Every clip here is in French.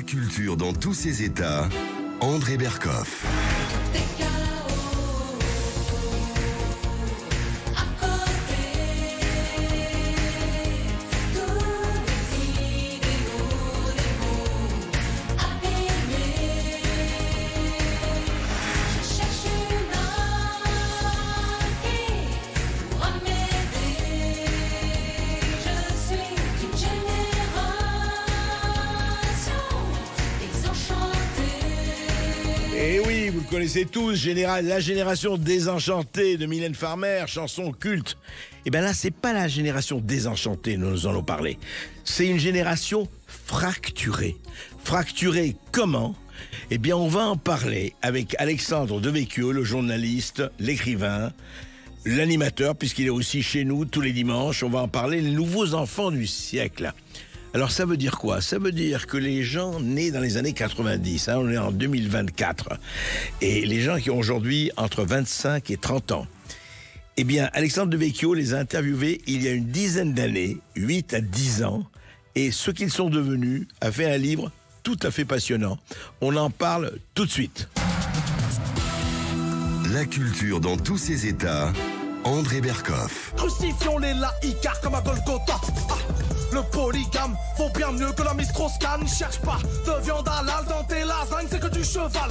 La culture dans tous ses états, André Berkoff. Et oui, vous le connaissez tous, la génération désenchantée de Mylène Farmer, chanson culte. Et bien là, c'est pas la génération désenchantée dont nous allons parler. C'est une génération fracturée. Fracturée comment ? Eh bien, on va en parler avec Alexandre Devecchio, le journaliste, l'écrivain, l'animateur, puisqu'il est aussi chez nous tous les dimanches. On va en parler, les nouveaux enfants du siècle. Alors ça veut dire quoi ? Ça veut dire que les gens nés dans les années 90, on est en 2024, et les gens qui ont aujourd'hui entre 25 et 30 ans, eh bien Alexandre Devecchio les a interviewés il y a une dizaine d'années, 8 à 10 ans, et ce qu'ils sont devenus a fait un livre tout à fait passionnant. On en parle tout de suite. La culture dans tous ses états, André Berkoff. Crucifions-les laïcars comme à Golgotha. Le polygame vaut bien mieux que la Miss Strauss-Kahn. Cherche pas de viande halal dans tes lasagnes, c'est que du cheval.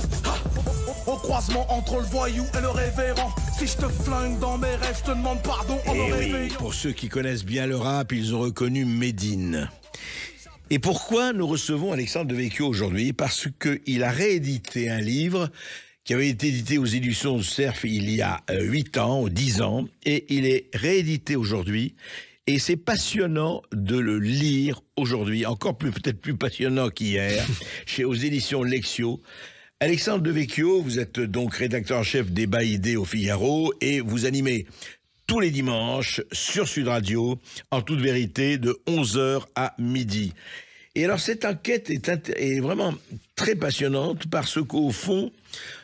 Au croisement entre le voyou et le révérend. Si je te flingue dans mes rêves, je te demande pardon en me réveillant. Pour ceux qui connaissent bien le rap, ils ont reconnu Médine. Et pourquoi nous recevons Alexandre Devecchio aujourd'hui ? Parce qu'il a réédité un livre qui avait été édité aux éditions du Cerf il y a 8 ans, ou 10 ans, et il est réédité aujourd'hui. Et c'est passionnant de le lire aujourd'hui, encore plus, peut-être plus passionnant qu'hier, aux éditions Lexio. Alexandre Devecchio, vous êtes donc rédacteur en chef Débat Idées au Figaro, et vous animez tous les dimanches sur Sud Radio, en toute vérité, de 11h à midi. Et alors cette enquête est vraiment très passionnante parce qu'au fond,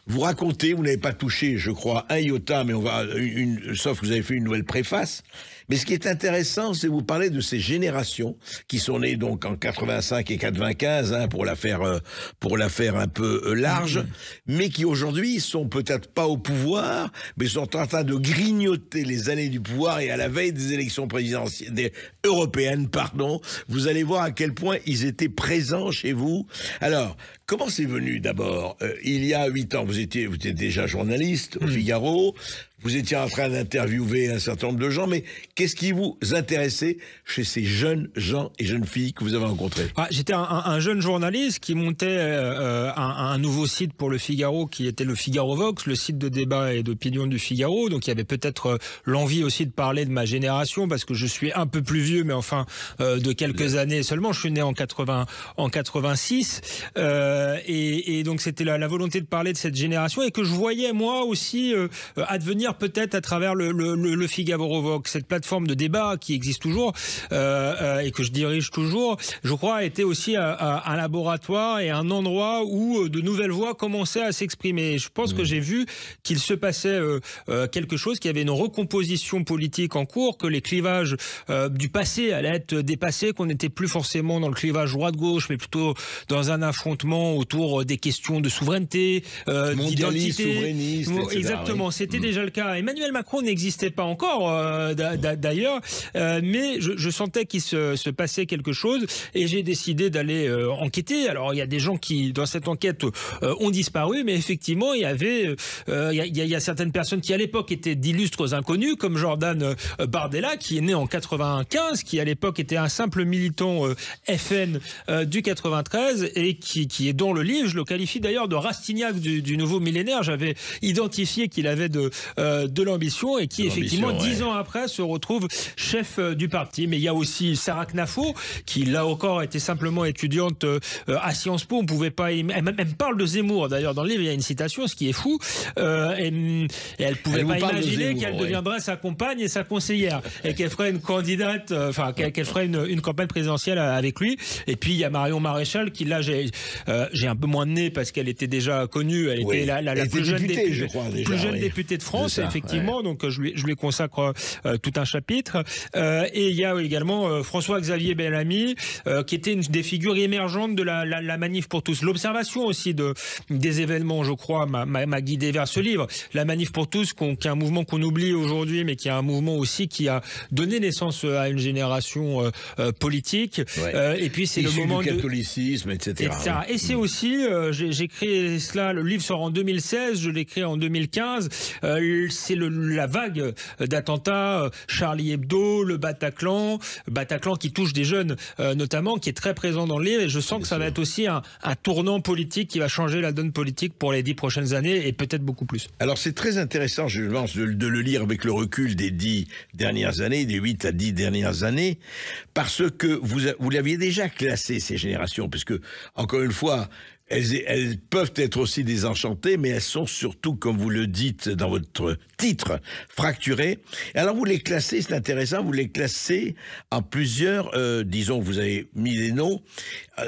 vous racontez, vous n'avez pas touché, je crois, un iota, mais sauf que vous avez fait une nouvelle préface. Mais ce qui est intéressant, c'est vous parler de ces générations qui sont nées donc en 85 et 95, pour la faire un peu large, mais qui aujourd'hui sont peut-être pas au pouvoir, mais sont en train de grignoter les années du pouvoir, et à la veille des élections présidentielles, européennes, vous allez voir à quel point ils étaient présents chez vous. Alors, comment c'est venu d'abord ? Il y a 8 ans, vous étiez déjà journaliste au Figaro, vous étiez en train d'interviewer un certain nombre de gens, mais qu'est-ce qui vous intéressait chez ces jeunes gens et jeunes filles que vous avez rencontrés ? J'étais un jeune journaliste qui montait un nouveau site pour le Figaro, qui était le Figaro Vox, le site de débat et d'opinion du Figaro. Donc il y avait peut-être l'envie aussi de parler de ma génération, parce que je suis un peu plus vieux, mais enfin de quelques années seulement. Je suis né en 86, et donc c'était la volonté de parler de cette génération, et que je voyais moi aussi advenir peut-être à travers le Figaro Vox, cette plateforme de débat qui existe toujours et que je dirige toujours. Je crois était aussi un laboratoire et un endroit où de nouvelles voix commençaient à s'exprimer. Je pense que j'ai vu qu'il se passait quelque chose, qu'il y avait une recomposition politique en cours, que les clivages du passé allaient être dépassés, qu'on n'était plus forcément dans le clivage droite-gauche, mais plutôt dans un affrontement autour des questions de souveraineté, d'identité. Souverainiste, etc. Exactement, c'était déjà le cas. Emmanuel Macron n'existait pas encore d'ailleurs, mais je sentais qu'il se passait quelque chose, et j'ai décidé d'aller enquêter. Alors il y a des gens qui dans cette enquête ont disparu, mais effectivement il y a certaines personnes qui à l'époque étaient d'illustres inconnus, comme Jordan Bardella, qui est né en 95, qui à l'époque était un simple militant FN du 93, et qui est dans le livre. Je le qualifie d'ailleurs de Rastignac du nouveau millénaire. J'avais identifié qu'il avait de l'ambition, et qui effectivement 10 ans après se retrouve chef du parti. Mais il y a aussi Sarah Knafo, qui là encore était simplement étudiante à Sciences Po. On pouvait pas, elle parle de Zemmour d'ailleurs dans le livre, il y a une citation, ce qui est fou, et elle pouvait pas imaginer qu'elle deviendrait sa compagne et sa conseillère, et qu'elle ferait une candidate, qu'elle ferait une campagne présidentielle avec lui. Et puis il y a Marion Maréchal, qui là j'ai un peu moins de nez parce qu'elle était déjà connue, elle était la plus jeune députée de France, ça, effectivement. Donc je lui consacre tout un chapitre. Et il y a également François-Xavier Bellamy, qui était une des figures émergentes de la Manif pour tous. L'observation aussi des événements, je crois, m'a guidé vers ce livre. La Manif pour tous, qui est un mouvement qu'on oublie aujourd'hui, mais qui est un mouvement aussi qui a donné naissance à une génération politique. Et puis c'est le moment du catholicisme, etc. Et c'est aussi, j'ai créé cela, le livre sort en 2016, je l'ai créé en 2015. C'est la vague d'attentats, Charlie Hebdo, le Bataclan qui touche des jeunes notamment, qui est très présent dans le livre. Et je sens que ça va être aussi un tournant politique qui va changer la donne politique pour les 10 prochaines années et peut-être beaucoup plus. Alors c'est très intéressant, je pense, de le lire avec le recul des 10 dernières années, des 8 à 10 dernières années, parce que vous l'aviez déjà classé, ces générations, puisque, encore une fois, elles peuvent être aussi désenchantées, mais elles sont surtout, comme vous le dites dans votre titre, fracturées. Alors vous les classez, c'est intéressant, vous les classez en plusieurs, disons, vous avez mis des noms,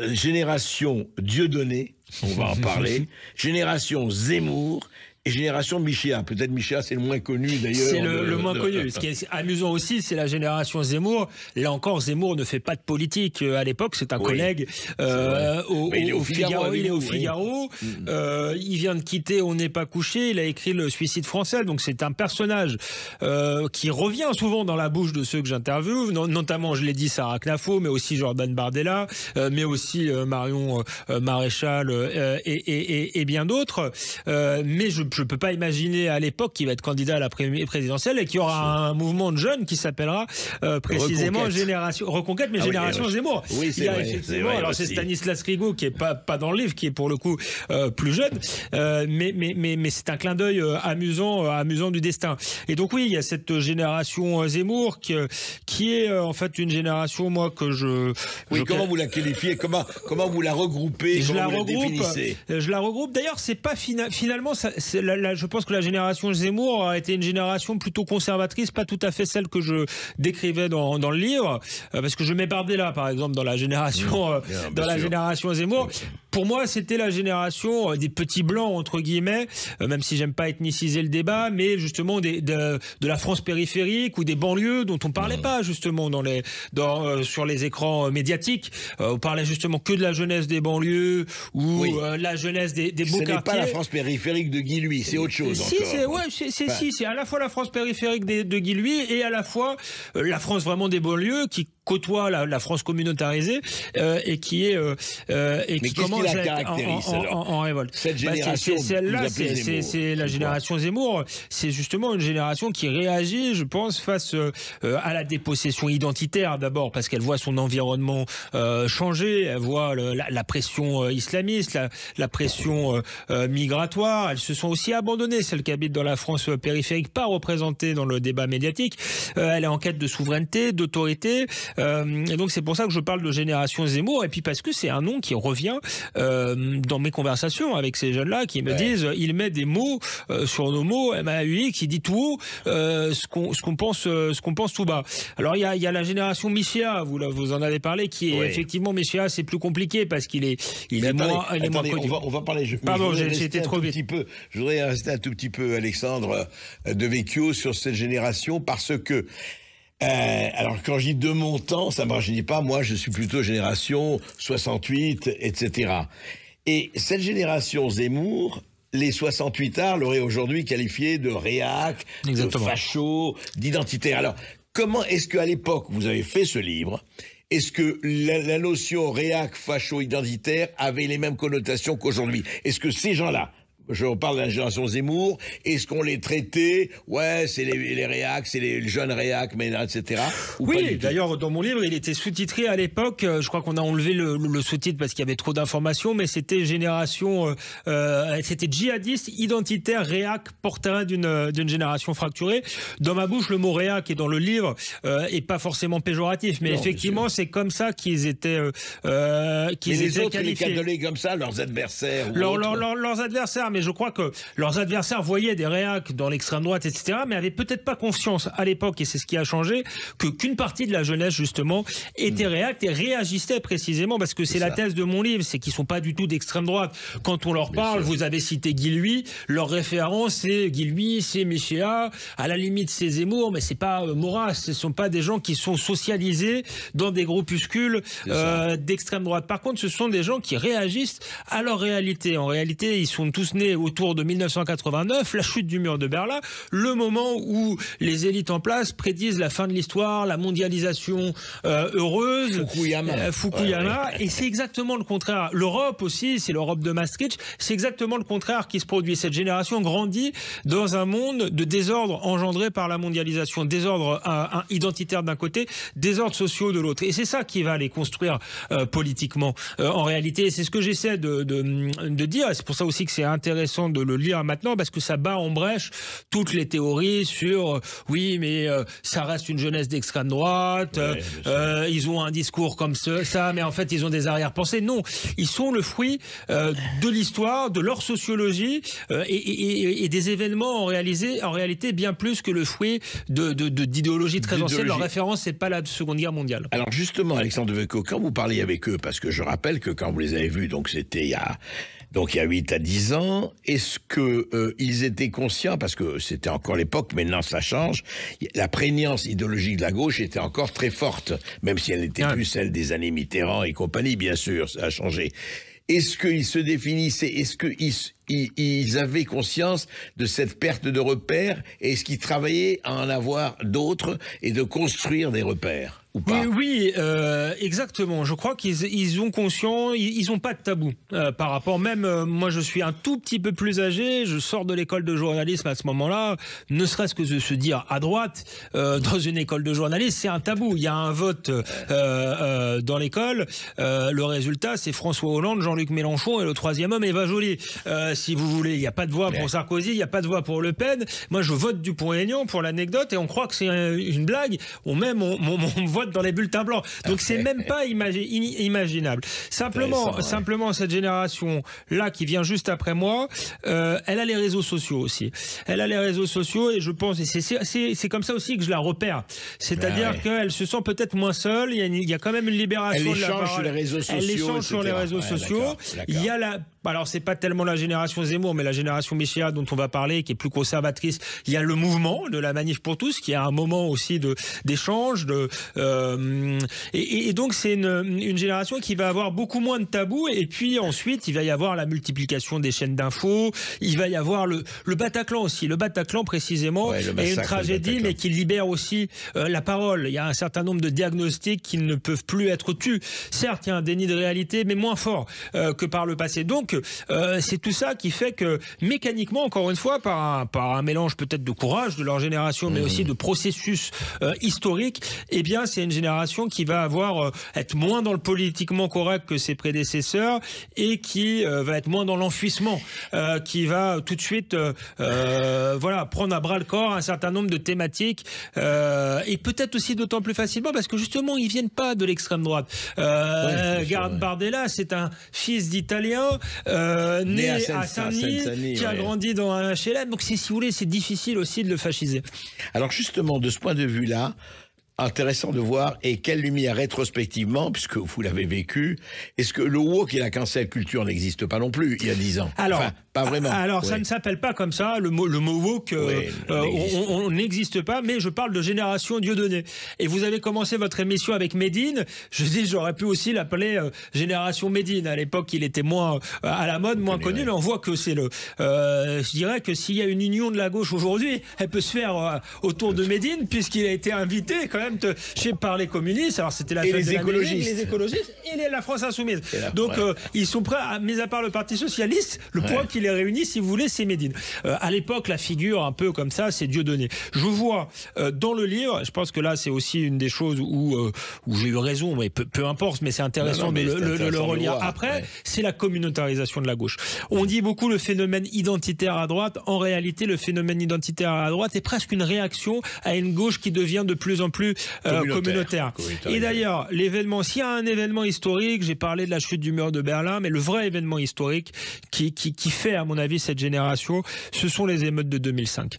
génération Dieudonné, on va en parler, génération Zemmour, et génération Michéa. Peut-être Michéa, c'est le moins connu d'ailleurs. C'est le moins connu. Ce qui est amusant aussi, c'est la génération Zemmour. Là encore, Zemmour ne fait pas de politique. À l'époque, c'est un collègue au Figaro. Il est au Figaro. Il vient de quitter On n'est pas couché. Il a écrit Le Suicide français. Donc c'est un personnage qui revient souvent dans la bouche de ceux que j'interviewe. Notamment, je l'ai dit, Sarah Knafo, mais aussi Jordan Bardella, mais aussi Marion Maréchal et bien d'autres. Mais je ne peux pas imaginer à l'époque qu'il va être candidat à la présidentielle et qu'il y aura un mouvement de jeunes qui s'appellera précisément Génération Reconquête, mais Génération Zemmour. Oui, c'est vrai. Effectivement, alors c'est Stanislas Rigaud qui est pas dans le livre, qui est pour le coup plus jeune, mais c'est un clin d'œil amusant du destin. Et donc oui, il y a cette génération Zemmour qui est en fait une génération, moi, que je... Oui, comment vous la qualifiez, comment vous la regroupez, je comment vous la définissez? Je la regroupe. D'ailleurs, c'est pas finalement, je pense que la génération Zemmour a été une génération plutôt conservatrice, pas tout à fait celle que je décrivais dans le livre, parce que je mets Bardella, par exemple, dans la génération génération Zemmour. Pour moi, c'était la génération des petits blancs, entre guillemets, même si j'aime pas ethniciser le débat, mais justement de la France périphérique ou des banlieues dont on parlait pas justement sur les écrans médiatiques. On parlait justement que de la jeunesse des banlieues ou la jeunesse des beaux quartiers. Ce n'est pas la France périphérique de Guy Lui, c'est autre chose. C'est à la fois la France périphérique de Guy Lui et à la fois la France vraiment des banlieues qui côtoie la France communautarisée et qui commence à être en révolte. Cette génération, c'est la génération Zemmour. C'est justement une génération qui réagit, je pense, face à la dépossession identitaire d'abord, parce qu'elle voit son environnement changer, elle voit la pression islamiste, la pression migratoire. Elles se sont aussi abandonnées, celles qui habitent dans la France périphérique, pas représentées dans le débat médiatique. Elle est en quête de souveraineté, d'autorité. Et donc c'est pour ça que je parle de génération Zemmour, et puis parce que c'est un nom qui revient dans mes conversations avec ces jeunes-là qui me disent, il met des mots sur nos mots, MAUX, qui dit tout haut ce qu'on pense tout bas. Alors il y a la génération Michéa, vous en avez parlé, qui est effectivement, Michéa, c'est plus compliqué parce qu'il est moins connu. On va parler. Pardon, j'étais trop vite. Je voudrais rester un tout petit peu, Alexandre Devecchio, sur cette génération, parce que alors quand je dis de mon temps, ça ne me rajeunit pas. Moi, je suis plutôt génération 68, etc. Et cette génération Zemmour, les 68ards l'auraient aujourd'hui qualifié de réac, de facho, d'identitaire. Alors, comment est-ce qu'à l'époque, vous avez fait ce livre, est-ce que la notion réac, facho, identitaire avait les mêmes connotations qu'aujourd'hui? Est-ce que ces gens-là, je parle de la génération Zemmour, est-ce qu'on les traitait, c'est les réacs, c'est les jeunes réacs, etc. Oui, d'ailleurs, dans mon livre, il était sous-titré à l'époque, je crois qu'on a enlevé le sous-titre parce qu'il y avait trop d'informations, mais c'était génération, c'était djihadiste, identitaire, réac, porteur d'une génération fracturée. Dans ma bouche, le mot réac est dans le livre, est pas forcément péjoratif, mais effectivement, c'est comme ça qu'ils étaient qualifiés. Les autres, les cadolés comme ça, leurs adversaires. Leurs adversaires, mais je crois que leurs adversaires voyaient des réacs dans l'extrême droite, etc., mais avaient peut-être pas confiance à l'époque, et c'est ce qui a changé, qu'une partie de la jeunesse, justement, était réacte et réagissait précisément, parce que c'est la thèse de mon livre, c'est qu'ils sont pas du tout d'extrême droite. Quand on leur parle, vous avez cité Guy Luy, leur référence, c'est Guy Luy, c'est Michéa, à la limite c'est Zemmour, mais c'est pas Maurras, ce sont pas des gens qui sont socialisés dans des groupuscules d'extrême droite. Par contre, ce sont des gens qui réagissent à leur réalité. En réalité, ils sont tous nés autour de 1989, la chute du mur de Berlin, le moment où les élites en place prédisent la fin de l'histoire, la mondialisation heureuse, Fukuyama, et c'est exactement le contraire. L'Europe aussi, c'est l'Europe de Maastricht, c'est exactement le contraire qui se produit. Cette génération grandit dans un monde de désordre engendré par la mondialisation, désordre identitaire d'un côté, désordres sociaux de l'autre. Et c'est ça qui va les construire politiquement. En réalité, c'est ce que j'essaie de dire. Et c'est pour ça aussi que c'est intéressant de le lire maintenant, parce que ça bat en brèche toutes les théories sur oui, mais ça reste une jeunesse d'extrême droite, ils ont un discours comme ça, mais en fait, ils ont des arrière-pensées. Non, ils sont le fruit de l'histoire, de leur sociologie et des événements en réalité bien plus que le fruit d'idéologies très anciennes. Leur référence, c'est pas la Seconde Guerre mondiale. Alors justement, Alexandre Devecchio, quand vous parliez avec eux, parce que je rappelle que quand vous les avez vus, donc c'était il y a 8 à 10 ans, est-ce que ils étaient conscients, parce que c'était encore l'époque, maintenant ça change, la prégnance idéologique de la gauche était encore très forte, même si elle n'était plus celle des années Mitterrand et compagnie, bien sûr, ça a changé. Est-ce qu'ils se définissaient, est-ce qu'ils avaient conscience de cette perte de repères, et est-ce qu'ils travaillaient à en avoir d'autres et de construire des repères ? Oui, exactement. Je crois qu'ils ont conscience, ils n'ont pas de tabou par rapport. Même moi, je suis un tout petit peu plus âgé. Je sors de l'école de journalisme à ce moment-là. Ne serait-ce que de se dire à droite dans une école de journalisme, c'est un tabou. Il y a un vote dans l'école. Le résultat, c'est François Hollande, Jean-Luc Mélenchon et le troisième homme, Eva Joly. Si vous voulez, il n'y a pas de voix pour Sarkozy, il n'y a pas de voix pour Le Pen. Moi, je vote Dupont-Aignan pour l'anecdote, et on croit que c'est une blague. On vote dans les bulletins blancs. Donc c'est même pas imaginable. Simplement cette génération-là qui vient juste après moi, elle a les réseaux sociaux aussi. Elle a les réseaux sociaux, et je pense, et c'est comme ça aussi que je la repère. C'est-à-dire qu'elle se sent peut-être moins seule. Il y a quand même une libération de la parole. Sur les réseaux sociaux, elle échange sur les réseaux sociaux. D'accord. Il y a alors c'est pas tellement la génération Zemmour, mais la génération Michéa dont on va parler, qui est plus conservatrice. Il y a le mouvement de la Manif pour tous, qui est un moment aussi d'échange, et donc c'est une génération qui va avoir beaucoup moins de tabous. Et puis ensuite, il va y avoir la multiplication des chaînes d'infos. Il va y avoir le Bataclan aussi. Le Bataclan précisément est une tragédie, mais qui libère aussi la parole. Il y a un certain nombre de diagnostics qui ne peuvent plus être tus. Certes, il y a un déni de réalité, mais moins fort que par le passé. Donc c'est tout ça qui fait que mécaniquement, encore une fois, par un mélange peut-être de courage de leur génération, mais aussi de processus historique, eh bien c'est une génération qui va être moins dans le politiquement correct que ses prédécesseurs, et qui va être moins dans l'enfouissement, qui va tout de suite prendre à bras le corps un certain nombre de thématiques, et peut-être aussi d'autant plus facilement parce que justement ils viennent pas de l'extrême droite. Bardella, c'est un fils d'Italien né à Saint-Denis, qui a grandi dans un HLM, donc si vous voulez, c'est difficile aussi de le fasciser. Alors justement, de ce point de vue-là, intéressant de voir, et quelle lumière rétrospectivement, puisque vous l'avez vécu, est-ce que le woke et la cancel culture n'existent pas non plus il y a 10 ans? Alors, pas vraiment. Alors ça ne s'appelle pas comme ça, le mot woke, on n'existe pas, mais je parle de génération Dieudonné. Et vous avez commencé votre émission avec Médine, j'aurais pu aussi l'appeler génération Médine. À l'époque, il était moins à la mode, moins connu, mais on voit que c'est je dirais que s'il y a une union de la gauche aujourd'hui, elle peut se faire autour de Médine, puisqu'il a été invité quand même par les communistes. Alors c'était la fête les écologistes. Les écologistes et la France insoumise. Donc ils sont prêts, mis à part le Parti socialiste, le point qui les réunit, si vous voulez, c'est Médine. À l'époque, la figure un peu comme ça, c'est Dieudonné. Je vois dans le livre, je pense que là c'est aussi une des choses où j'ai eu raison, mais peu importe, mais c'est intéressant de le relire après, c'est la communautarisation de la gauche. On dit beaucoup le phénomène identitaire à droite. En réalité, le phénomène identitaire à droite est presque une réaction à une gauche qui devient de plus en plus communautaire. Et d'ailleurs, l'événement, s'il y a un événement historique, j'ai parlé de la chute du mur de Berlin, mais le vrai événement historique qui fait, à mon avis, cette génération, ce sont les émeutes de 2005.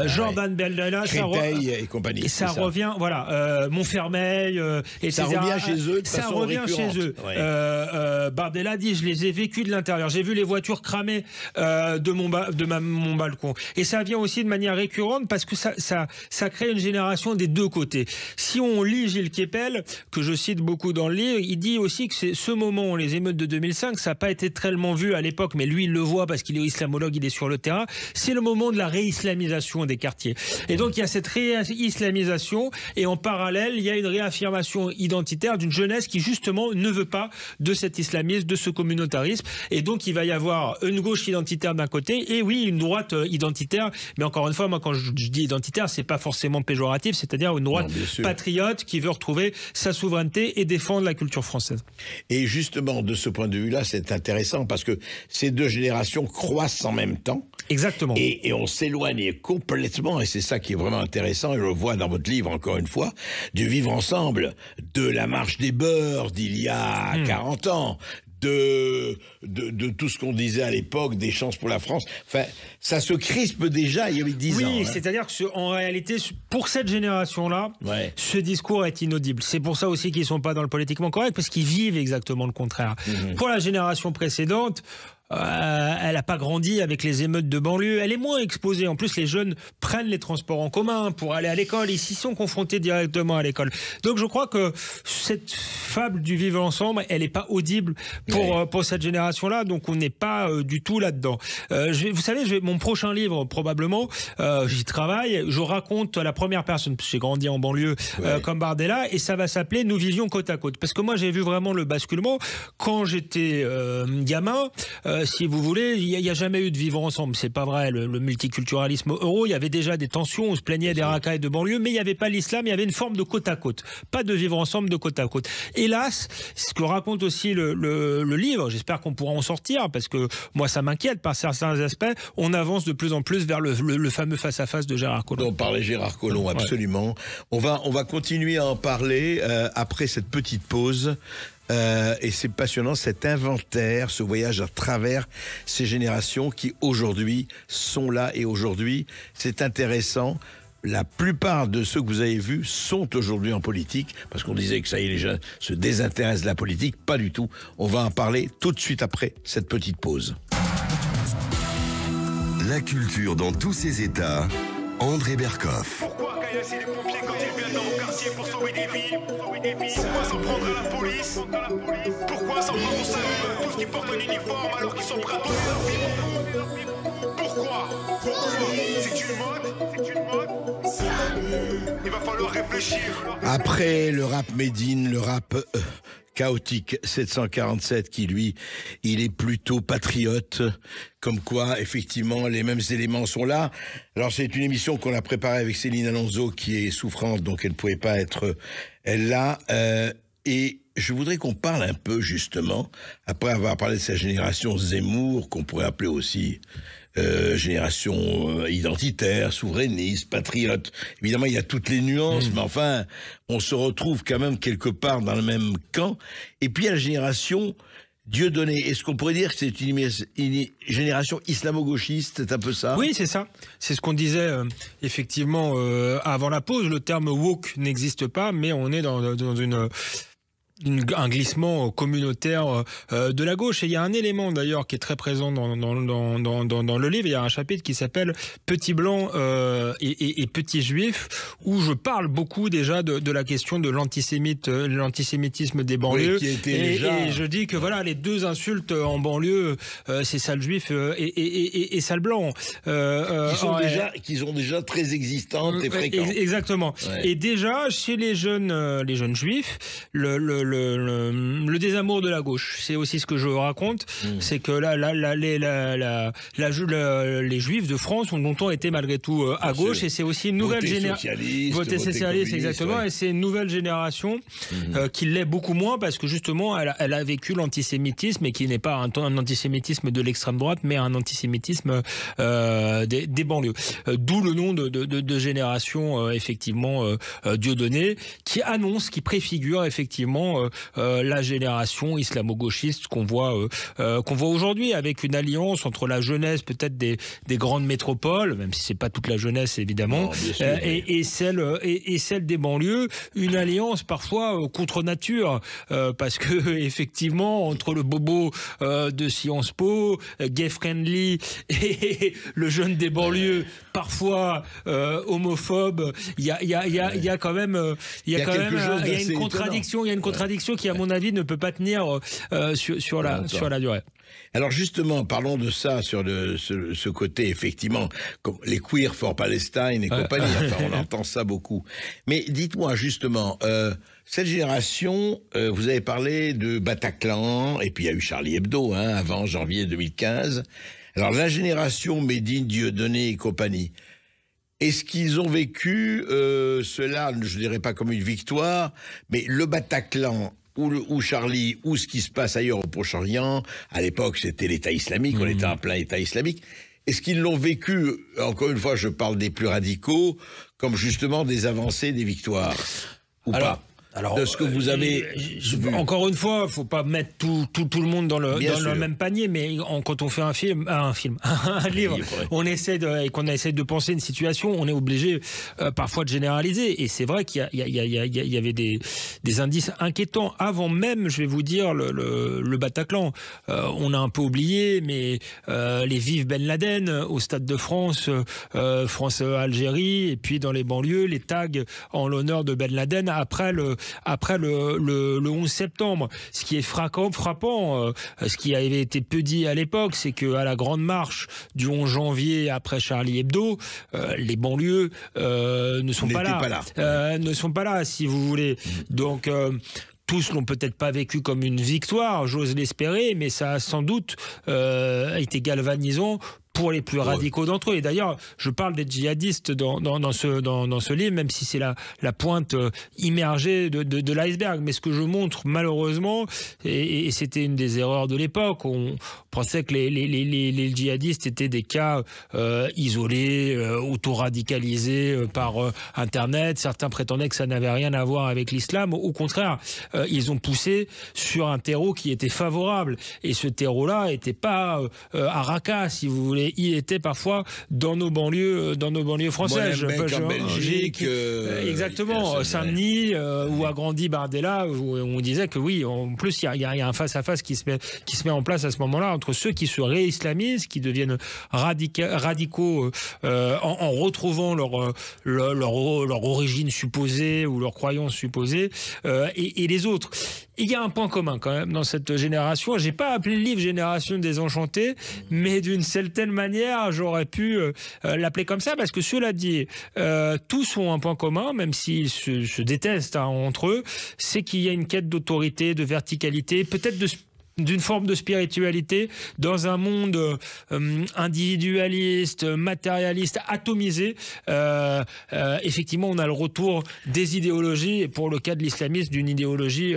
Jordan Bardella, et compagnie. Ça revient, voilà, Montfermeil, etc. Ça revient chez eux. Ça revient chez eux. Ouais. Bardella dit, je les ai vécus de l'intérieur. J'ai vu les voitures cramées de mon balcon. Et ça vient aussi de manière récurrente parce que ça crée une génération des deux côtés. Si on lit Gilles Kepel, que je cite beaucoup dans le livre, il dit aussi que c'est ce moment, les émeutes de 2005, ça n'a pas été tellement vu à l'époque, mais lui il le voit parce qu'il est islamologue, il est sur le terrain. C'est le moment de la réislamisation des quartiers. Et donc il y a cette réislamisation et en parallèle il y a une réaffirmation identitaire d'une jeunesse qui justement ne veut pas de cet islamisme, de ce communautarisme. Et donc il va y avoir une gauche identitaire d'un côté et oui une droite identitaire. Mais encore une fois, moi quand je dis identitaire, c'est pas forcément péjoratif, c'est-à-dire une droite patriote qui veut retrouver sa souveraineté et défendre la culture française. Et justement, de ce point de vue-là, c'est intéressant parce que ces deux générations croissent en même temps. Exactement. Et on s'éloigne complètement, et c'est ça qui est vraiment intéressant, et je le vois dans votre livre encore une fois, du vivre ensemble, de la marche des beurs d'il y a 40 ans, de tout ce qu'on disait à l'époque, des chances pour la France. Enfin, ça se crispe déjà il y a 10 ans. Oui, c'est-à-dire qu'en réalité, pour cette génération-là, ce discours est inaudible. C'est pour ça aussi qu'ils ne sont pas dans le politiquement correct, parce qu'ils vivent exactement le contraire. Pour la génération précédente, elle n'a pas grandi avec les émeutes de banlieue, elle est moins exposée. En plus, les jeunes prennent les transports en commun pour aller à l'école, ils s'y sont confrontés directement à l'école. Donc je crois que cette fable du vivre ensemble, elle n'est pas audible pour cette génération-là, donc on n'est pas du tout là-dedans. Vous savez, mon prochain livre, probablement, j'y travaille, je raconte à la première personne, parce que j'ai grandi en banlieue comme Bardella, et ça va s'appeler « Nous vivions côte à côte ». Parce que moi, j'ai vu vraiment le basculement. Quand j'étais gamin, si vous voulez, il n'y a jamais eu de vivre ensemble. C'est pas vrai. Le multiculturalisme euro, il y avait déjà des tensions, on se plaignait des racailles de banlieue, mais il n'y avait pas l'islam, il y avait une forme de côte à côte. Pas de vivre ensemble de côte à côte. Hélas, ce que raconte aussi le livre, j'espère qu'on pourra en sortir, parce que moi ça m'inquiète par certains aspects, on avance de plus en plus vers le fameux face-à-face de Gérard Collomb. On parlait Gérard Collomb, absolument. On va continuer à en parler après cette petite pause. Et c'est passionnant, cet inventaire, ce voyage à travers ces générations qui aujourd'hui sont là. Et aujourd'hui, c'est intéressant. La plupart de ceux que vous avez vus sont aujourd'hui en politique, parce qu'on disait que ça y est, les gens se désintéressent de la politique. Pas du tout. On va en parler tout de suite après cette petite pause. La culture dans tous ses états, André Berkoff. Pourquoi caillasser les pompiers quand ils viennent dans mon quartier pour sauver des vies? Pourquoi s'en prendre à la police? Pourquoi s'en prendre au salut de tous qui portent un uniforme alors qu'ils sont prêts à donner leur vie? Pourquoi? C'est une mode? Il va falloir réfléchir. Après le rap made in, le rap chaotique 747 qui lui, il est plutôt patriote, comme quoi effectivement les mêmes éléments sont là. Alors c'est une émission qu'on a préparée avec Céline Alonso qui est souffrante, donc elle ne pouvait pas être là, et je voudrais qu'on parle un peu justement, après avoir parlé de sa génération Zemmour, qu'on pourrait appeler aussi génération identitaire, souverainiste, patriote. Évidemment, il y a toutes les nuances, mais enfin, on se retrouve quand même quelque part dans le même camp. Et puis, il y a la génération Dieudonné. Est-ce qu'on pourrait dire que c'est une génération islamo-gauchiste? C'est un peu ça? Oui, c'est ça. C'est ce qu'on disait effectivement avant la pause. Le terme woke n'existe pas, mais on est dans un glissement communautaire de la gauche. Et il y a un élément d'ailleurs qui est très présent dans le livre. Il y a un chapitre qui s'appelle Petit blanc et petit juif, où je parle beaucoup déjà de la question de l'antisémitisme des banlieues. Oui, et je dis que voilà, les deux insultes en banlieue, c'est sale juif et sale blanc. Qui sont déjà très existantes et fréquentes. Exactement. Ouais. Et déjà, chez les jeunes juifs, le désamour de la gauche. C'est aussi ce que je raconte. C'est que les Juifs de ont longtemps été malgré tout à gauche, et c'est aussi une nouvelle génération. Voter socialiste, exactement, ouais. Et c'est une nouvelle génération qui l'est beaucoup moins parce que justement elle a vécu l'antisémitisme, et qui n'est pas un antisémitisme de l'extrême droite, mais un antisémitisme des banlieues. D'où le nom de génération effectivement Dieudonné, qui préfigure effectivement la génération islamo-gauchiste qu'on voit aujourd'hui, avec une alliance entre la jeunesse peut-être des grandes métropoles, même si c'est pas toute la jeunesse évidemment, et celle des banlieues, une alliance parfois contre nature, parce que effectivement entre le bobo de Sciences Po, gay friendly, et le jeune des banlieues parfois homophobe, il y a quand même une contradiction qui à mon avis ne peut pas tenir sur la durée. Alors justement, parlons de ça, sur ce côté, effectivement, comme les queer for Palestine et compagnie, enfin, on entend ça beaucoup. Mais dites-moi justement, cette génération, vous avez parlé de Bataclan, et puis il y a eu Charlie Hebdo, avant janvier 2015. Alors la génération Médine, Dieudonné et compagnie, est-ce qu'ils ont vécu cela, je ne dirais pas comme une victoire, mais le Bataclan ou Charlie, ou ce qui se passe ailleurs au Proche-Orient, à l'époque c'était l'État islamique, on était en plein État islamique, est-ce qu'ils l'ont vécu, encore une fois je parle des plus radicaux, comme justement des avancées, des victoires, ou pas? Alors, de ce que vous avez encore une fois, faut pas mettre tout le monde dans le même panier, mais quand on fait un livre, on essaie de penser une situation, on est obligé parfois de généraliser, et c'est vrai qu'il y avait des indices inquiétants avant même, je vais vous dire, le Bataclan. On a un peu oublié, mais les Vives Ben Laden au Stade de France, France-Algérie, et puis dans les banlieues, les tags en l'honneur de Ben Laden après le 11 septembre. Ce qui est frappant, ce qui avait été peu dit à l'époque, c'est qu'à la grande marche du 11 janvier après Charlie Hebdo, les banlieues ne sont pas là. Ne sont pas là, si vous voulez. Donc tous l'ont peut-être pas vécu comme une victoire, j'ose l'espérer, mais ça a sans doute été galvanisant pour les plus radicaux d'entre eux. Et d'ailleurs, je parle des djihadistes dans ce livre, même si c'est la pointe immergée de l'iceberg. Mais ce que je montre, malheureusement, et c'était une des erreurs de l'époque, on pensait que les djihadistes étaient des cas isolés, auto-radicalisés par Internet. Certains prétendaient que ça n'avait rien à voir avec l'islam. Au contraire, ils ont poussé sur un terreau qui était favorable. Et ce terreau-là n'était pas à Raqqa, si vous voulez. Il était parfois dans nos banlieues françaises. En Belgique, exactement, Saint-Denis, où a grandi Bardella, où on disait que oui, en plus il y a un face-à-face qui se met en place à ce moment-là entre ceux qui se réislamisent, qui deviennent radicaux en retrouvant leur origine supposée ou leur croyance supposée, et les autres. Il y a un point commun quand même dans cette génération. J'ai pas appelé le livre Génération désenchantée, mais d'une certaine manière, j'aurais pu l'appeler comme ça, parce que cela dit, tous ont un point commun, même s'ils se détestent entre eux, c'est qu'il y a une quête d'autorité, de verticalité, peut-être d'une forme de spiritualité dans un monde individualiste, matérialiste, atomisé. Effectivement, on a le retour des idéologies, et pour le cas de l'islamisme, d'une idéologie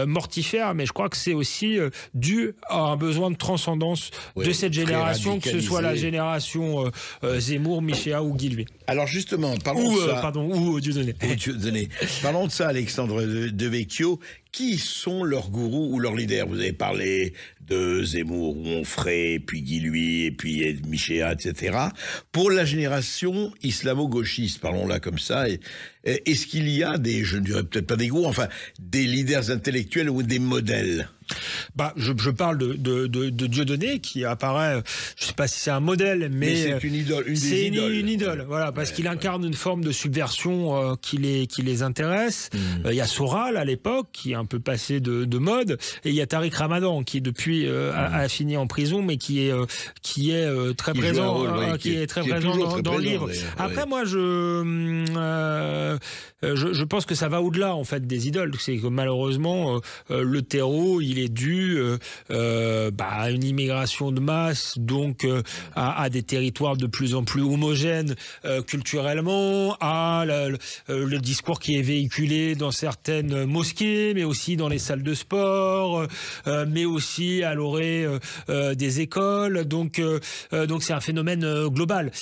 mortifère, mais je crois que c'est aussi dû à un besoin de transcendance de cette génération, que ce soit la génération Zemmour, Michéa ou Guillouet. Alors justement, parlons de ça. Ou Dieudonné. Parlons de ça, Alexandre Devecchio. Qui sont leurs gourous ou leurs leaders? Vous avez parlé de Zemmour, Onfray, puis Guillouet, et puis Michéa, etc. Pour la génération islamo-gauchiste, parlons là comme ça, est-ce qu'il y a je ne dirais peut-être pas des gourous, enfin des leaders intellectuels ou des modèles? Je parle de Dieudonné qui apparaît, je ne sais pas si c'est un modèle, mais c'est une idole, une idole, voilà, parce qu'il incarne une forme de subversion qui les intéresse. Il y a Soral à l'époque qui est un peu passé de mode, et il y a Tariq Ramadan qui depuis a fini en prison, mais qui est très présent, qui est très présent dans le livre. Après, moi, je pense que ça va au-delà en fait des idoles. C'est que malheureusement le terreau il est dû à une immigration de masse, donc à des territoires de plus en plus homogènes culturellement, à le discours qui est véhiculé dans certaines mosquées, mais aussi dans les salles de sport, mais aussi à l'orée des écoles. Donc c'est un phénomène global.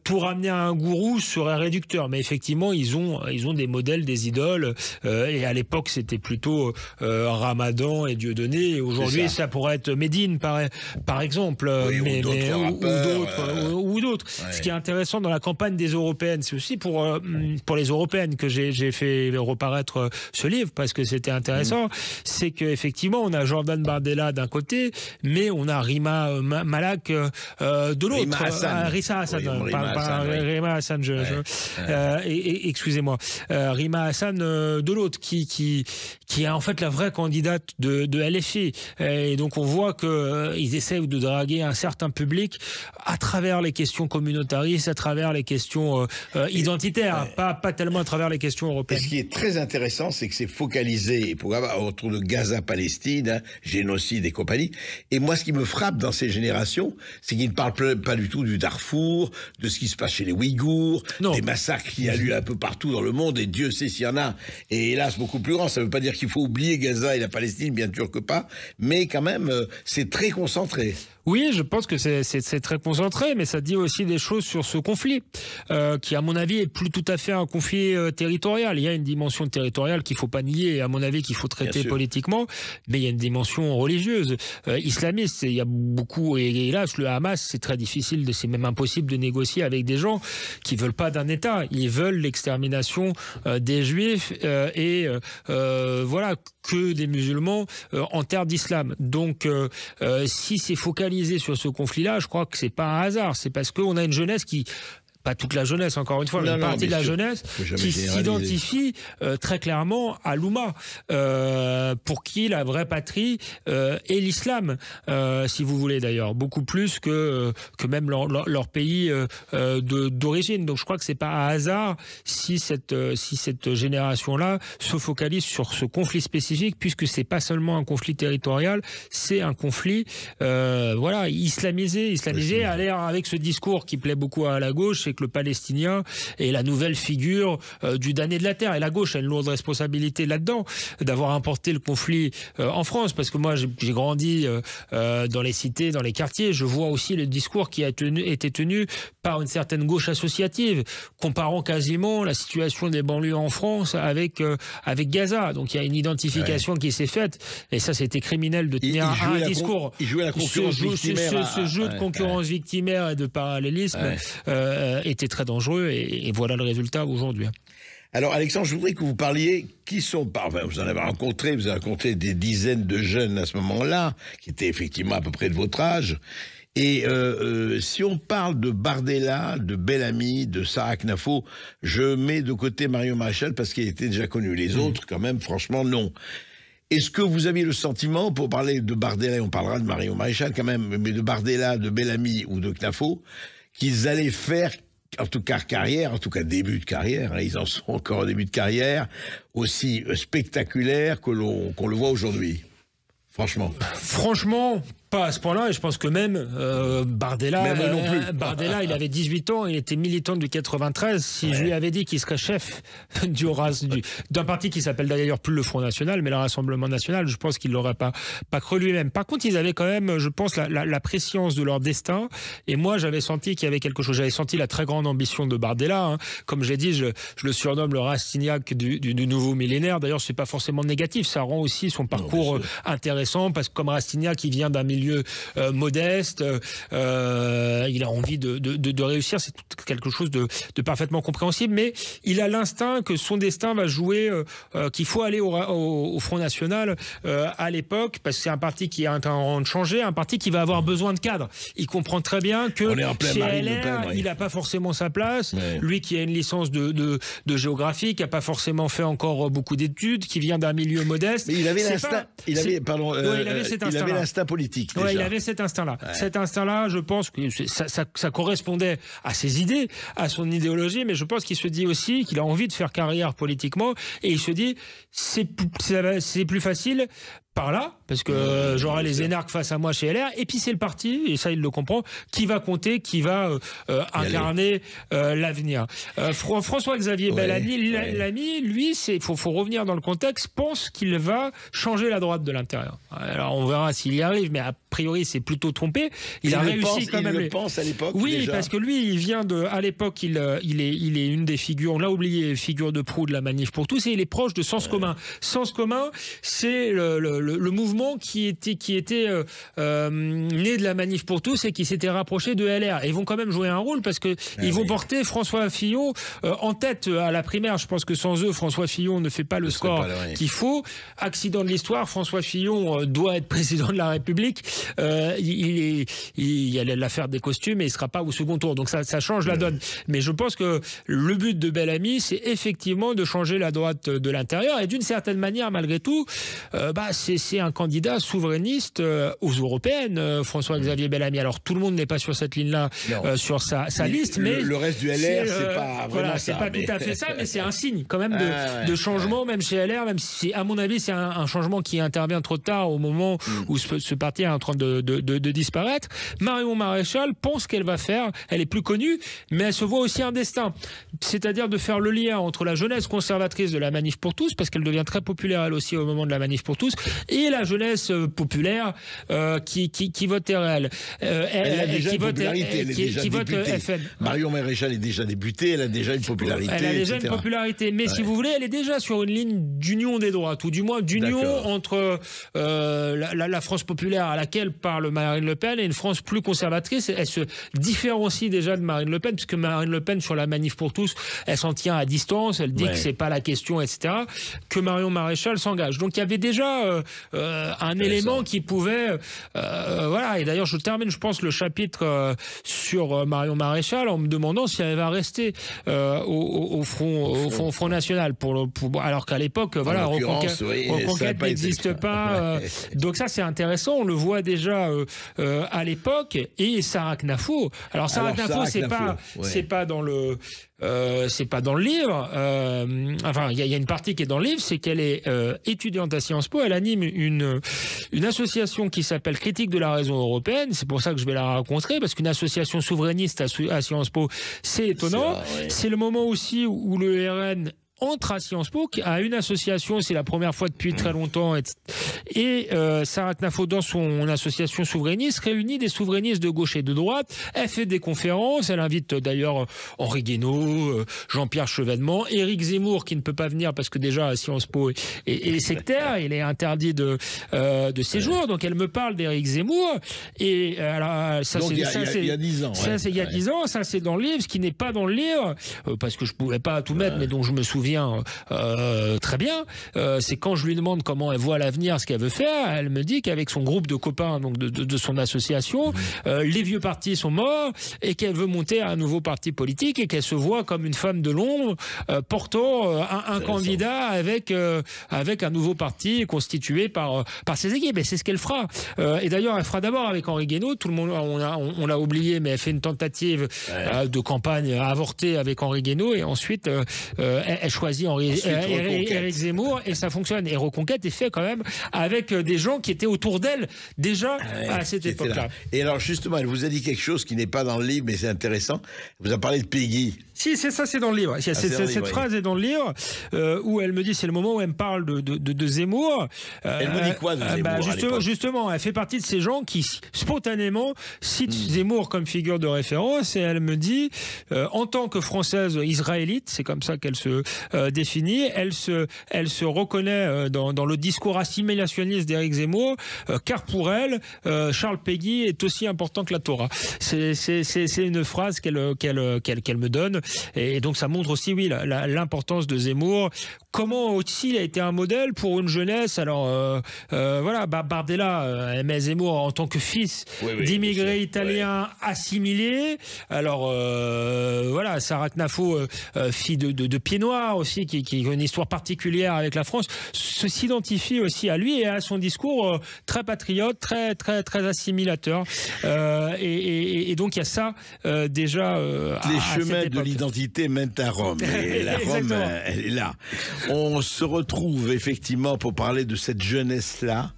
Tout ramener à un gourou serait réducteur, mais effectivement ils ont des modèles, des idoles, et à l'époque c'était plutôt Ramadan et Dieudonné, et aujourd'hui ça pourrait être Médine par exemple, ou d'autres. Ouais. Ce qui est intéressant dans la campagne des européennes, c'est aussi pour les européennes que j'ai fait reparaître ce livre, parce que c'était intéressant, c'est qu'effectivement on a Jordan Bardella d'un côté, mais on a Rima Malak de l'autre. Rissa Hassan, Rima Hassan, excusez-moi. Rima Hassan de l'autre, qui est en fait la vraie candidate de LFI. Et donc on voit qu'ils essaient de draguer un certain public à travers les questions communautaristes, à travers les questions identitaires, pas tellement à travers les questions européennes. Et ce qui est très intéressant, c'est que c'est focalisé autour de Gaza-Palestine, génocide et compagnie. Et moi, ce qui me frappe dans ces générations, c'est qu'ils ne parlent pas du tout du Darfour, de ce qui se passe chez les Ouïghours, des massacres qu'il y a eu un peu partout dans le monde, et Dieu sait s'il y en a, et hélas beaucoup plus grand. Ça ne veut pas dire qu'il faut oublier Gaza et la Palestine, bien sûr que pas, mais quand même, c'est très concentré. Oui, je pense que c'est très concentré, mais ça dit aussi des choses sur ce conflit, qui à mon avis est plus tout à fait un conflit territorial. Il y a une dimension territoriale qu'il faut pas nier, et à mon avis qu'il faut traiter politiquement, mais il y a une dimension religieuse, islamiste. Il y a beaucoup, et hélas, le Hamas, c'est très difficile, c'est même impossible de négocier avec des gens qui veulent pas d'un État. Ils veulent l'extermination des Juifs voilà, que des musulmans en terre d'islam. Donc, si c'est focalisé sur ce conflit-là, je crois que c'est pas un hasard. C'est parce qu'on a une jeunesse qui... Pas toute la jeunesse, encore une fois, mais une partie de la jeunesse qui s'identifie très clairement à l'Oumma, pour qui la vraie patrie est l'islam, si vous voulez d'ailleurs, beaucoup plus que même leur pays d'origine. Donc je crois que c'est pas un hasard si cette génération-là se focalise sur ce conflit spécifique, puisque c'est pas seulement un conflit territorial, c'est un conflit islamisé avec ce discours qui plaît beaucoup à la gauche, que le Palestinien est la nouvelle figure du damné de la terre. Et la gauche a une lourde responsabilité là-dedans, d'avoir importé le conflit en France. Parce que moi, j'ai grandi dans les cités, dans les quartiers. Je vois aussi le discours qui a été tenu par une certaine gauche associative, comparant quasiment la situation des banlieues en France avec Gaza. Donc il y a une identification qui s'est faite. Et ça, c'était criminel de tenir un discours. Il jouait la concurrence victimaire. Ce jeu de concurrence victimaire et de parallélisme était très dangereux, et voilà le résultat aujourd'hui. Alors Alexandre, je voudrais que vous parliez vous en avez rencontré des dizaines de jeunes à ce moment-là, qui étaient effectivement à peu près de votre âge. Et si on parle de Bardella, de Bellamy, de Sarah Knafo, je mets de côté Marion Maréchal parce qu'elle était déjà connue. Les autres, quand même, franchement, non. Est-ce que vous aviez le sentiment, pour parler de Bardella, et on parlera de Marion Maréchal quand même, mais de Bardella, de Bellamy ou de Knafo, qu'ils allaient faire, en tout cas carrière, en tout cas début de carrière, ils en sont encore au début de carrière, aussi spectaculaire qu'on le voit aujourd'hui? Franchement, pas à ce point-là, et je pense que même Bardella, il avait 18 ans, il était militant du 93. Si je lui avais dit qu'il serait chef d'un parti qui s'appelle d'ailleurs plus le Front National, mais le Rassemblement National, je pense qu'il l'aurait pas cru lui-même. Par contre, ils avaient quand même, je pense, la prescience de leur destin, et moi j'avais senti qu'il y avait quelque chose. J'avais senti la très grande ambition de Bardella. Comme j'ai dit, je le surnomme le Rastignac du nouveau millénaire. D'ailleurs, c'est pas forcément négatif, ça rend aussi son parcours intéressant, parce que comme Rastignac, il vient d'un milieu milieu modeste. Il a envie de réussir. C'est quelque chose de parfaitement compréhensible. Mais il a l'instinct que son destin va jouer, qu'il faut aller au Front National à l'époque, parce que c'est un parti qui est en train de changer, un parti qui va avoir besoin de cadres. Il comprend très bien que chez LR, il n'a pas forcément sa place. Ouais. Lui qui a une licence de géographie, qui n'a pas forcément fait encore beaucoup d'études, qui vient d'un milieu modeste. Mais il avait l'instinct. Il avait l'instinct politique. Ouais, il avait cet instinct-là. Ouais. Cet instinct-là, je pense que ça correspondait à ses idées, à son idéologie, mais je pense qu'il se dit aussi qu'il a envie de faire carrière politiquement, et il se dit c'est plus facile par là, parce que j'aurai les énarques face à moi chez LR, et puis c'est le parti, et ça il le comprend, qui va compter, qui va incarner l'avenir. François-Xavier Bellamy, lui, faut revenir dans le contexte, pense qu'il va changer la droite de l'intérieur. Alors on verra s'il y arrive, mais a priori c'est plutôt trompé. Il a réussi quand même. Il le pense à l'époque. Oui, déjà. parce que lui, il vient à l'époque, il est une des figures, on l'a oublié, figure de proue de la Manif pour tous, et il est proche de Sens commun. Sens commun, c'est le mouvement qui était né de la Manif pour tous et qui s'était rapproché de LR. Et ils vont quand même jouer un rôle parce que ils vont porter François Fillon en tête à la primaire. Je pense que sans eux, François Fillon ne fait pas le score qu'il faut. Accident de l'histoire, François Fillon doit être président de la République. Il y a l'affaire des costumes et il sera pas au second tour. Donc ça change la donne. Mais je pense que le but de Bellamy, c'est effectivement de changer la droite de l'intérieur. Et d'une certaine manière, malgré tout, c'est un candidat souverainiste aux européennes, François-Xavier Bellamy. Alors tout le monde n'est pas sur cette ligne-là, sur sa liste, mais le reste du LR, c'est pas vraiment c'est pas tout à fait ça, mais c'est un signe quand même de changement, même chez LR, même si à mon avis c'est un changement qui intervient trop tard au moment où ce parti est en train de disparaître. Marion Maréchal pense qu'elle va faire, elle est plus connue, mais elle se voit aussi un destin, c'est-à-dire de faire le lien entre la jeunesse conservatrice de la Manif pour tous, parce qu'elle devient très populaire elle aussi au moment de la Manif pour tous, et la jeunesse populaire qui vote RL, qui vote FN. Marion Maréchal est déjà députée, elle a déjà une popularité. Elle a déjà une popularité, mais si vous voulez, elle est déjà sur une ligne d'union des droites, ou du moins d'union entre la France populaire à laquelle parle Marine Le Pen et une France plus conservatrice. Elle se différencie déjà de Marine Le Pen, puisque Marine Le Pen, sur la Manif pour tous, elle s'en tient à distance, elle dit que c'est pas la question, etc., que Marion Maréchal s'engage. Donc il y avait déjà un élément qui pouvait voilà, et d'ailleurs je termine je pense le chapitre sur Marion Maréchal en me demandant si elle va rester au Front National alors qu'à l'époque voilà, Reconquête n'existe pas, donc ça c'est intéressant, on le voit déjà à l'époque. Et Sarah Knafo, alors Sarah Knafo c'est pas dans le c'est pas dans le livre, enfin il y a une partie qui est dans le livre, c'est qu'elle est étudiante à Sciences Po, elle anime une association qui s'appelle Critique de la raison européenne, c'est pour ça que je vais la rencontrer, parce qu'une association souverainiste à Sciences Po, c'est étonnant. C'est le moment aussi où le RN entre à Sciences Po, à une association, c'est la première fois depuis très longtemps, et Sarah Knafo, dans son association souverainiste, réunit des souverainistes de gauche et de droite. Elle fait des conférences, elle invite d'ailleurs Henri Guénaud, Jean-Pierre Chevènement, Éric Zemmour, qui ne peut pas venir parce que déjà à Sciences Po est sectaire, il est interdit de séjour, donc elle me parle d'Éric Zemmour, et alors, ça, donc c'est il y a 10 ans. Ça, c'est il y a 10 ans, ça c'est dans le livre, ce qui n'est pas dans le livre, parce que je pouvais pas tout mettre, mais dont je me souviens très bien, c'est quand je lui demande comment elle voit l'avenir, ce qu'elle veut faire, elle me dit qu'avec son groupe de copains, donc de son association, les vieux partis sont morts et qu'elle veut monter un nouveau parti politique et qu'elle se voit comme une femme de l'ombre portant un candidat avec un nouveau parti constitué par ses équipes, et c'est ce qu'elle fera. Et d'ailleurs elle fera d'abord avec Henri Guénaud, tout le monde on l'a oublié, mais elle fait une tentative de campagne avortée avec Henri Guénaud, et ensuite elle choisit Éric Zemmour, et ça fonctionne. Et Reconquête est fait quand même avec des gens qui étaient autour d'elle déjà à cette époque-là. Et alors justement, elle vous a dit quelque chose qui n'est pas dans le livre, mais c'est intéressant. Elle vous a parlé de Peggy. Si, c'est ça, c'est dans le livre. Cette phrase est dans le livre où elle me dit, c'est le moment où elle me parle de Zemmour. Elle me dit quoi de Zemmour justement, elle fait partie de ces gens qui spontanément citent Zemmour comme figure de référence et elle me dit, en tant que Française israélite, c'est comme ça qu'elle se définit, elle se reconnaît dans le discours assimilationniste d'Éric Zemmour, car pour elle, Charles Péguy est aussi important que la Torah. C'est une phrase qu'elle me donne. Et donc ça montre aussi, oui, l'importance de Zemmour. Comment aussi il a été un modèle pour une jeunesse. Alors voilà, Bardella aimait Zemmour en tant que fils d'immigrés italiens assimilés. Alors voilà, Sarah Knafo, fille de pieds noirs aussi, qui a une histoire particulière avec la France, s'identifie aussi à lui et à son discours très patriote, très très très assimilateur. Et donc il y a ça déjà. Les chemins de l'identité mènent à Rome. Et la Rome, elle est là. On se retrouve effectivement pour parler de cette jeunesse-là.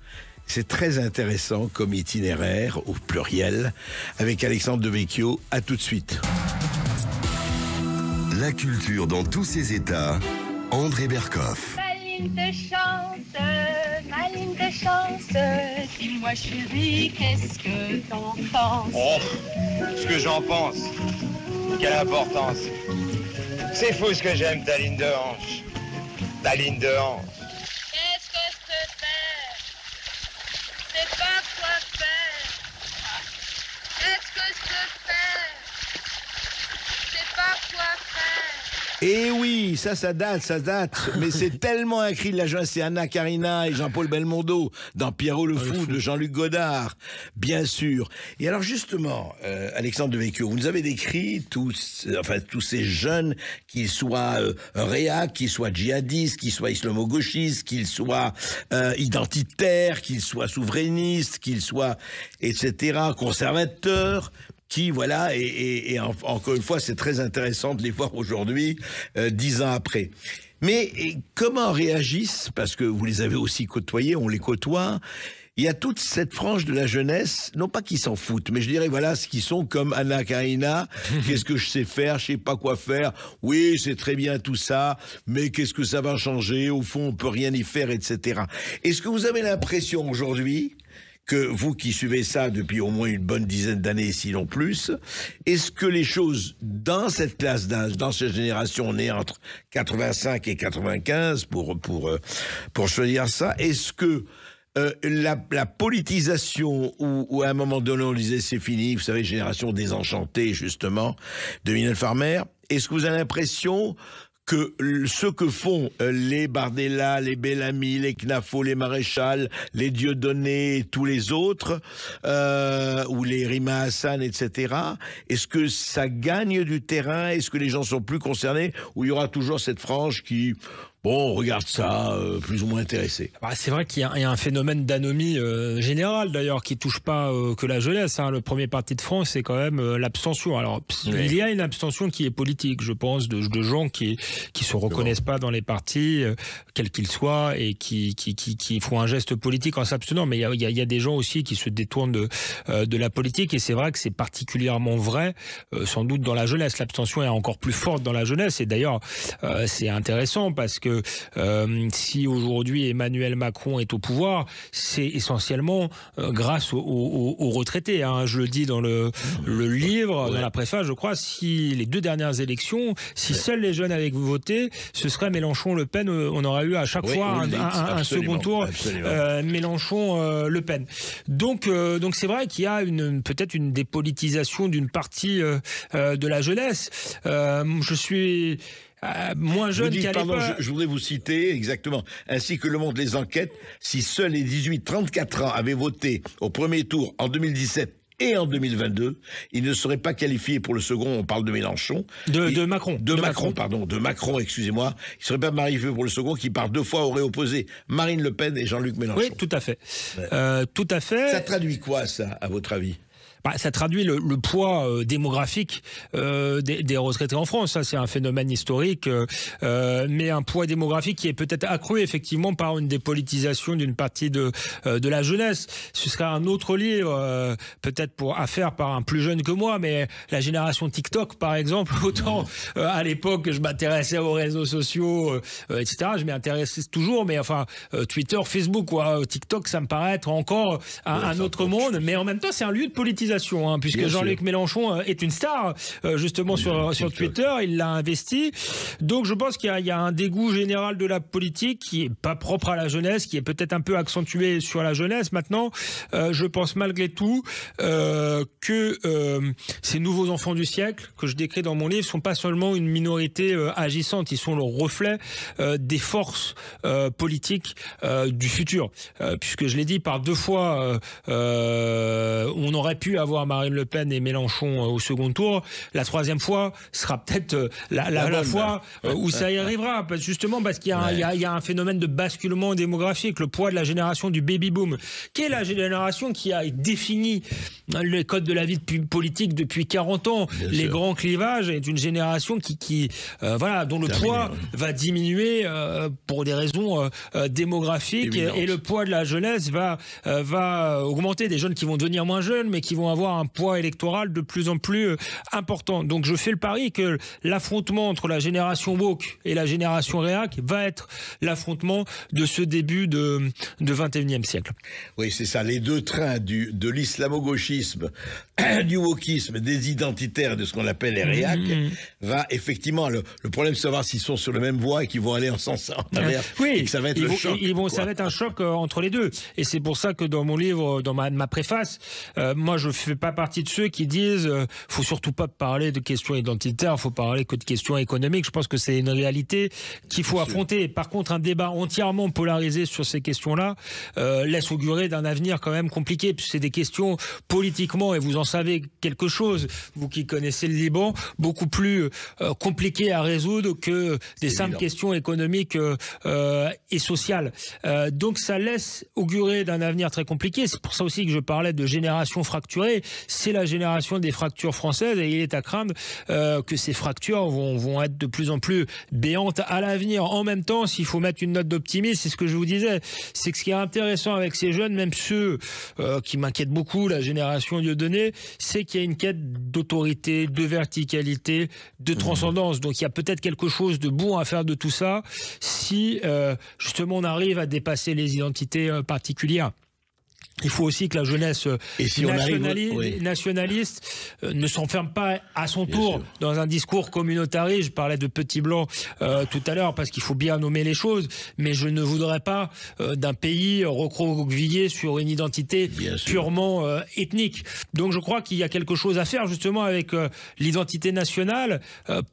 C'est très intéressant comme itinéraire, au pluriel, avec Alexandre Devecchio. À tout de suite. La culture dans tous ses états, André Berkoff. Ma ligne de chance, dis-moi chérie, qu'est-ce que t'en penses? Oh, ce que j'en pense, quelle importance. C'est fou ce que j'aime ta ligne de hanche. Ta ligne de hanche. Qu'est-ce que je fais? C'est pas quoi faire. Qu'est-ce que je fais? C'est pas quoi faire. Et oui, ça date, mais c'est tellement écrit de la jeunesse, c'est Anna Karina et Jean-Paul Belmondo dans Pierrot le Fou de Jean-Luc Godard, bien sûr. Et alors justement, Alexandre Devecchio, vous nous avez décrit tous ces jeunes, qu'ils soient réacs, qu'ils soient djihadistes, qu'ils soient islamo-gauchistes, qu'ils soient identitaires, qu'ils soient souverainistes, qu'ils soient, etc., conservateurs, qui, voilà, et encore une fois, c'est très intéressant de les voir aujourd'hui, 10 ans après. Mais comment réagissent, parce que vous les avez aussi côtoyés, on les côtoie, il y a toute cette frange de la jeunesse, non pas qu'ils s'en foutent, mais je dirais, voilà, ce qui sont comme Anna Karina, qu'est-ce que je sais faire, je sais pas quoi faire, oui, c'est très bien tout ça, mais qu'est-ce que ça va changer, au fond, on peut rien y faire, etc. Est-ce que vous avez l'impression aujourd'hui que vous qui suivez ça depuis au moins une bonne dizaine d'années, sinon plus, est-ce que les choses dans cette classe d'âge, dans cette génération née entre 85 et 95, pour choisir ça, est-ce que la politisation où à un moment donné on disait c'est fini, vous savez, génération désenchantée justement, de Mylène Farmer, est-ce que vous avez l'impression que ce que font les Bardella, les Bellamy, les Knafo, les Maréchal, les Dieudonné et tous les autres, ou les Rima Hassan, etc., est-ce que ça gagne du terrain? Est-ce que les gens sont plus concernés? Ou il y aura toujours cette frange qui... Bon, on regarde ça, plus ou moins intéressé. C'est vrai qu'il y a un phénomène d'anomie générale, d'ailleurs, qui touche pas que la jeunesse. Le premier parti de France, c'est quand même l'abstention. Alors, il y a une abstention qui est politique, je pense, de gens qui se reconnaissent pas dans les partis, quels qu'ils soient, et qui font un geste politique en s'abstenant. Mais il y a des gens aussi qui se détournent de la politique, et c'est vrai que c'est particulièrement vrai, sans doute dans la jeunesse. L'abstention est encore plus forte dans la jeunesse, et d'ailleurs, c'est intéressant parce que si aujourd'hui Emmanuel Macron est au pouvoir, c'est essentiellement grâce aux retraités. Je le dis dans le livre, dans la préface, je crois, si les 2 dernières élections, si seuls les jeunes avaient voté, ce serait Mélenchon-Le Pen, on aurait eu à chaque fois un second tour Mélenchon-Le Pen. Donc c'est vrai qu'il y a peut-être une dépolitisation d'une partie de la jeunesse. Je suis... moins jeune qu'à l'époque. Je voudrais vous citer exactement, ainsi que Le Monde les enquêtes, si seuls les 18-34 ans avaient voté au premier tour en 2017 et en 2022, ils ne seraient pas qualifiés pour le second, on parle de Mélenchon. De Macron. De Macron, excusez-moi. Ils ne seraient pas qualifiés pour le second, qui par 2 fois aurait opposé Marine Le Pen et Jean-Luc Mélenchon. Oui, tout à fait. Tout à fait. Ça traduit quoi, ça, à votre avis ? ça traduit le poids démographique des retraités en France. Ça, c'est un phénomène historique, mais un poids démographique qui est peut-être accru effectivement par une dépolitisation d'une partie de la jeunesse. Ce sera un autre livre, peut-être à faire par un plus jeune que moi, mais la génération TikTok, par exemple, autant à l'époque je m'intéressais aux réseaux sociaux, etc. Je m'y intéresse toujours, mais enfin Twitter, Facebook, TikTok, ça me paraît être encore un autre monde, mais en même temps c'est un lieu de politisation, hein, puisque Jean-Luc Mélenchon est une star justement sur Twitter, il l'a investi. Donc je pense qu'il y a un dégoût général de la politique qui est pas propre à la jeunesse, qui est peut-être un peu accentué sur la jeunesse. Maintenant, je pense malgré tout que ces nouveaux enfants du siècle que je décris dans mon livre sont pas seulement une minorité agissante, ils sont le reflet des forces politiques du futur, puisque je l'ai dit, par 2 fois on aurait pu avoir Marine Le Pen et Mélenchon au second tour. La 3e fois sera peut-être la fois où ça y arrivera, justement parce qu'il y a un phénomène de basculement démographique, le poids de la génération du baby-boom, qui est la génération qui a défini les codes de la vie politique depuis 40 ans. Les grands clivages est une génération dont le poids va diminuer pour des raisons démographiques, et le poids de la jeunesse va augmenter. Des jeunes qui vont devenir moins jeunes, mais qui vont avoir un poids électoral de plus en plus important. Donc je fais le pari que l'affrontement entre la génération woke et la génération réac va être l'affrontement de ce début de 21e siècle. Oui, c'est ça. Les deux trains de l'islamo-gauchisme, du wokisme, des identitaires, de ce qu'on appelle les réacs, va effectivement, le problème de savoir s'ils sont sur la même voie et qu'ils vont aller en sens inverse. Oui, et que ça va être le choc. Ça va être un choc entre les deux. Et c'est pour ça que dans mon livre, dans ma préface, moi je fais pas partie de ceux qui disent faut surtout pas parler de questions identitaires, faut parler que de questions économiques. Je pense que c'est une réalité qu'il faut affronter. Par contre, un débat entièrement polarisé sur ces questions-là laisse augurer d'un avenir quand même compliqué, puisque c'est des questions politiquement, et vous en savez quelque chose, vous qui connaissez le Liban, beaucoup plus compliquées à résoudre que des simples questions économiques et sociales. Donc ça laisse augurer d'un avenir très compliqué. C'est pour ça aussi que je parlais de génération fracturée. C'est la génération des fractures françaises, et il est à craindre que ces fractures vont être de plus en plus béantes à l'avenir. En même temps, s'il faut mettre une note d'optimisme, c'est ce que je vous disais, c'est que ce qui est intéressant avec ces jeunes, même ceux qui m'inquiètent beaucoup, la génération Dieudonné, c'est qu'il y a une quête d'autorité, de verticalité, de transcendance. Donc il y a peut-être quelque chose de bon à faire de tout ça si justement on arrive à dépasser les identités particulières. Il faut aussi que la jeunesse nationaliste ne s'enferme pas à son tour dans un discours communautariste. Je parlais de petits blancs tout à l'heure, parce qu'il faut bien nommer les choses, mais je ne voudrais pas d'un pays recroquevillé sur une identité purement ethnique. Donc je crois qu'il y a quelque chose à faire justement avec l'identité nationale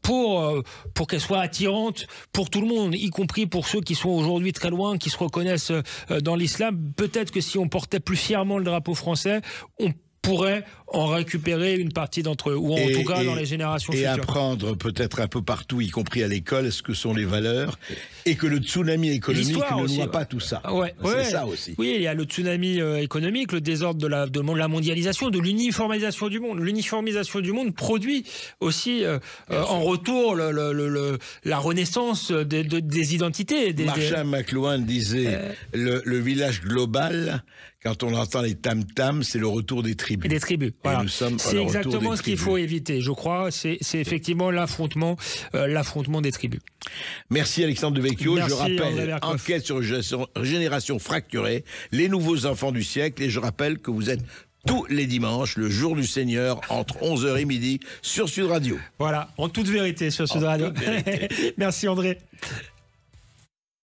pour qu'elle soit attirante pour tout le monde, y compris pour ceux qui sont aujourd'hui très loin, qui se reconnaissent dans l'islam. Peut-être que si on portait plus fièrement le drapeau français, on pourrait en récupérer une partie d'entre eux, ou en tout cas dans les générations futures. Et apprendre peut-être un peu partout, y compris à l'école, ce que sont les valeurs, et que le tsunami économique ne noie pas tout ça. C'est ça aussi. Oui, il y a le tsunami économique, le désordre de la mondialisation, de l'uniformisation du monde. L'uniformisation du monde produit aussi en retour la renaissance des identités. Marshall McLuhan disait le village global, quand on entend les tam-tams, c'est le retour des tribus. Et des tribus. Voilà. C'est exactement ce qu'il faut éviter, je crois. C'est effectivement l'affrontement des tribus. Merci Alexandre Devecchio. Je rappelle, enquête sur génération fracturée, les nouveaux enfants du siècle, et je rappelle que vous êtes tous les dimanches, le jour du Seigneur, entre 11h et midi, sur Sud Radio. Voilà, en toute vérité, sur Sud Radio. Merci André.